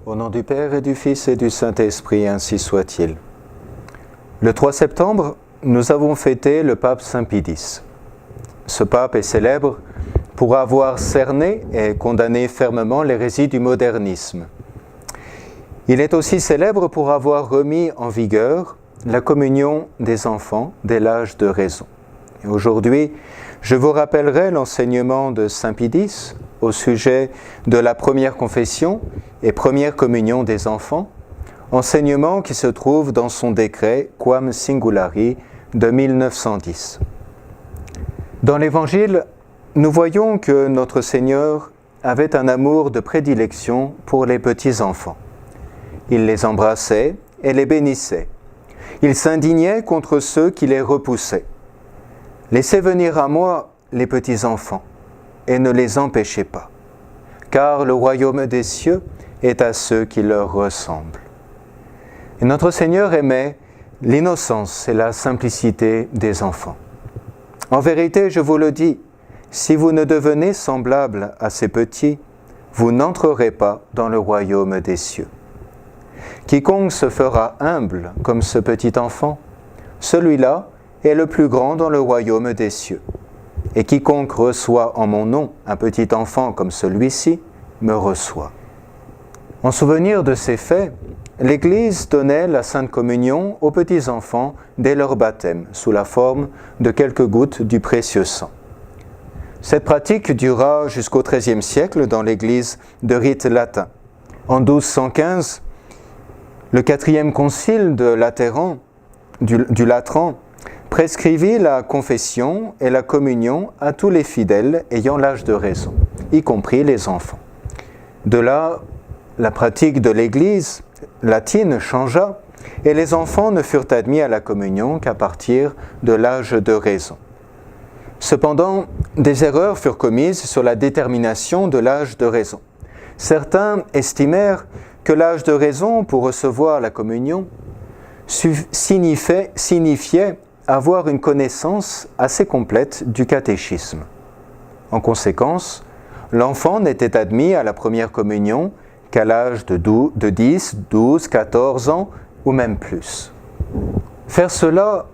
Au nom du Père et du Fils et du Saint-Esprit, ainsi soit-il. Le 3 septembre, nous avons fêté le pape Saint Pie X. Ce pape est célèbre pour avoir cerné et condamné fermement l'hérésie du modernisme. Il est aussi célèbre pour avoir remis en vigueur la communion des enfants dès l'âge de raison. Et aujourd'hui, je vous rappellerai l'enseignement de Saint Pie X au sujet de la première confession et première communion des enfants, enseignement qui se trouve dans son décret Quam Singulari de 1910. Dans l'Évangile, nous voyons que notre Seigneur avait un amour de prédilection pour les petits-enfants. Il les embrassait et les bénissait. Il s'indignait contre ceux qui les repoussaient. « Laissez venir à moi les petits-enfants, et ne les empêchez pas, car le royaume des cieux est à ceux qui leur ressemblent. » Et notre Seigneur aimait l'innocence et la simplicité des enfants. En vérité, je vous le dis, si vous ne devenez semblables à ces petits, vous n'entrerez pas dans le royaume des cieux. Quiconque se fera humble comme ce petit enfant, celui-là est le plus grand dans le royaume des cieux. Et quiconque reçoit en mon nom un petit enfant comme celui-ci, me reçoit. En souvenir de ces faits, l'Église donnait la Sainte Communion aux petits enfants dès leur baptême, sous la forme de quelques gouttes du précieux sang. Cette pratique dura jusqu'au XIIIe siècle dans l'Église de rite latin. En 1215, le 4e concile de Latéran, du Latran, prescrivit la confession et la communion à tous les fidèles ayant l'âge de raison, y compris les enfants. De là, la pratique de l'Église latine changea et les enfants ne furent admis à la communion qu'à partir de l'âge de raison. Cependant, des erreurs furent commises sur la détermination de l'âge de raison. Certains estimèrent que l'âge de raison pour recevoir la communion signifiait avoir une connaissance assez complète du catéchisme. En conséquence, l'enfant n'était admis à la première communion qu'à l'âge de 10, 12, 14 ans ou même plus. Faire cela,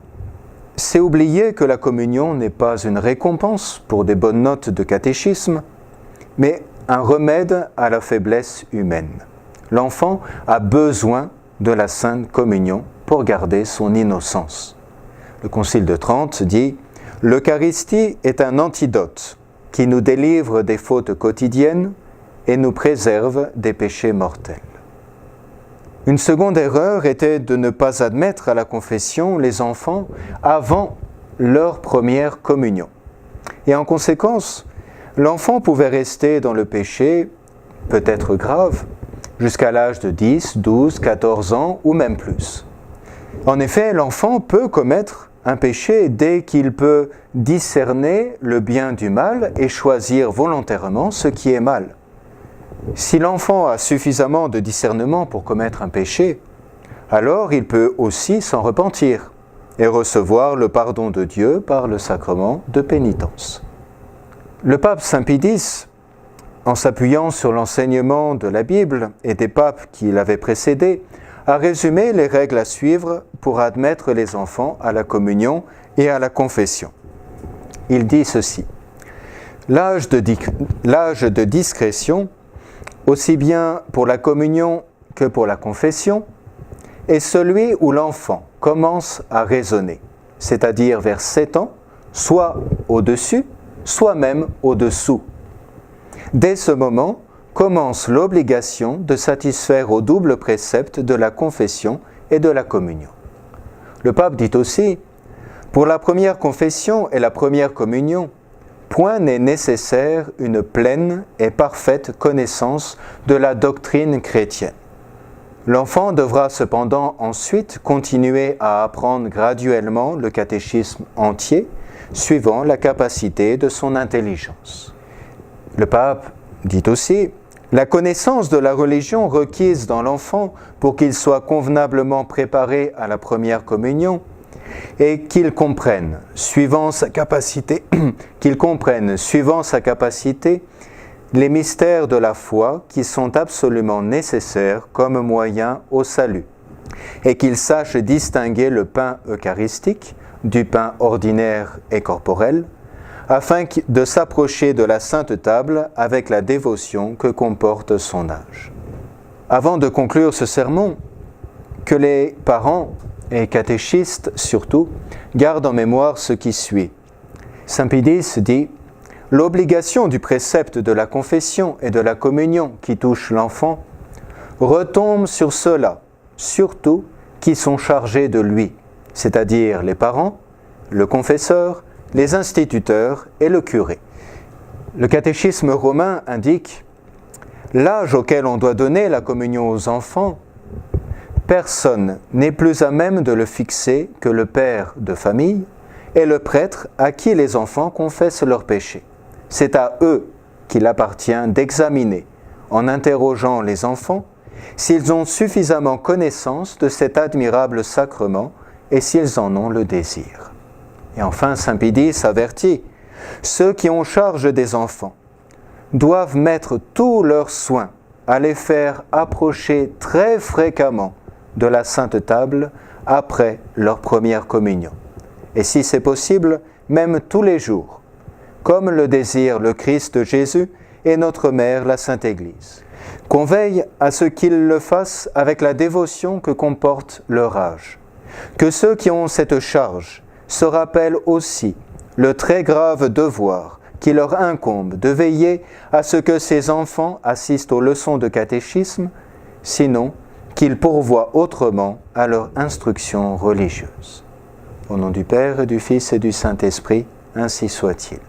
c'est oublier que la communion n'est pas une récompense pour des bonnes notes de catéchisme, mais un remède à la faiblesse humaine. L'enfant a besoin de la Sainte Communion pour garder son innocence. Le Concile de Trente dit « L'Eucharistie est un antidote qui nous délivre des fautes quotidiennes et nous préserve des péchés mortels. » Une seconde erreur était de ne pas admettre à la confession les enfants avant leur première communion. Et en conséquence, l'enfant pouvait rester dans le péché, peut-être grave, jusqu'à l'âge de 10, 12, 14 ans ou même plus. En effet, l'enfant peut commettre un péché dès qu'il peut discerner le bien du mal et choisir volontairement ce qui est mal. Si l'enfant a suffisamment de discernement pour commettre un péché, alors il peut aussi s'en repentir et recevoir le pardon de Dieu par le sacrement de pénitence. Le pape Saint Pie X, en s'appuyant sur l'enseignement de la Bible et des papes qui l'avaient précédé, a résumé les règles à suivre pour admettre les enfants à la communion et à la confession. Il dit ceci: l'âge de discrétion, aussi bien pour la communion que pour la confession, est celui où l'enfant commence à raisonner, c'est-à-dire vers 7 ans, soit au-dessus, soit même au-dessous. Dès ce moment, commence l'obligation de satisfaire au double précepte de la confession et de la communion. Le pape dit aussi, pour la première confession et la première communion, point n'est nécessaire une pleine et parfaite connaissance de la doctrine chrétienne. L'enfant devra cependant ensuite continuer à apprendre graduellement le catéchisme entier, suivant la capacité de son intelligence. Le pape dit aussi, la connaissance de la religion requise dans l'enfant pour qu'il soit convenablement préparé à la première communion et qu'il comprenne, suivant sa capacité, les mystères de la foi qui sont absolument nécessaires comme moyen au salut, et qu'il sache distinguer le pain eucharistique du pain ordinaire et corporel, afin de s'approcher de la Sainte Table avec la dévotion que comporte son âge. Avant de conclure ce sermon, que les parents et catéchistes surtout gardent en mémoire ce qui suit. Saint Pidis dit « L'obligation du précepte de la confession et de la communion qui touche l'enfant retombe sur ceux-là, surtout qui sont chargés de lui, c'est-à-dire les parents, le confesseur, les instituteurs et le curé. » Le catéchisme romain indique « L'âge auquel on doit donner la communion aux enfants, personne n'est plus à même de le fixer que le père de famille et le prêtre à qui les enfants confessent leurs péchés. C'est à eux qu'il appartient d'examiner, en interrogeant les enfants, s'ils ont suffisamment connaissance de cet admirable sacrement et s'ils en ont le désir. » Et enfin, Saint Pidis avertit, ceux qui ont charge des enfants doivent mettre tous leurs soins à les faire approcher très fréquemment de la Sainte Table après leur première communion. Et si c'est possible, même tous les jours, comme le désire le Christ Jésus et notre Mère, la Sainte Église. Qu'on veille à ce qu'ils le fassent avec la dévotion que comporte leur âge. Que ceux qui ont cette charge se rappellent aussi le très grave devoir qui leur incombe de veiller à ce que ces enfants assistent aux leçons de catéchisme, sinon qu'ils pourvoient autrement à leur instruction religieuse. Au nom du Père, et du Fils et du Saint-Esprit, ainsi soit-il.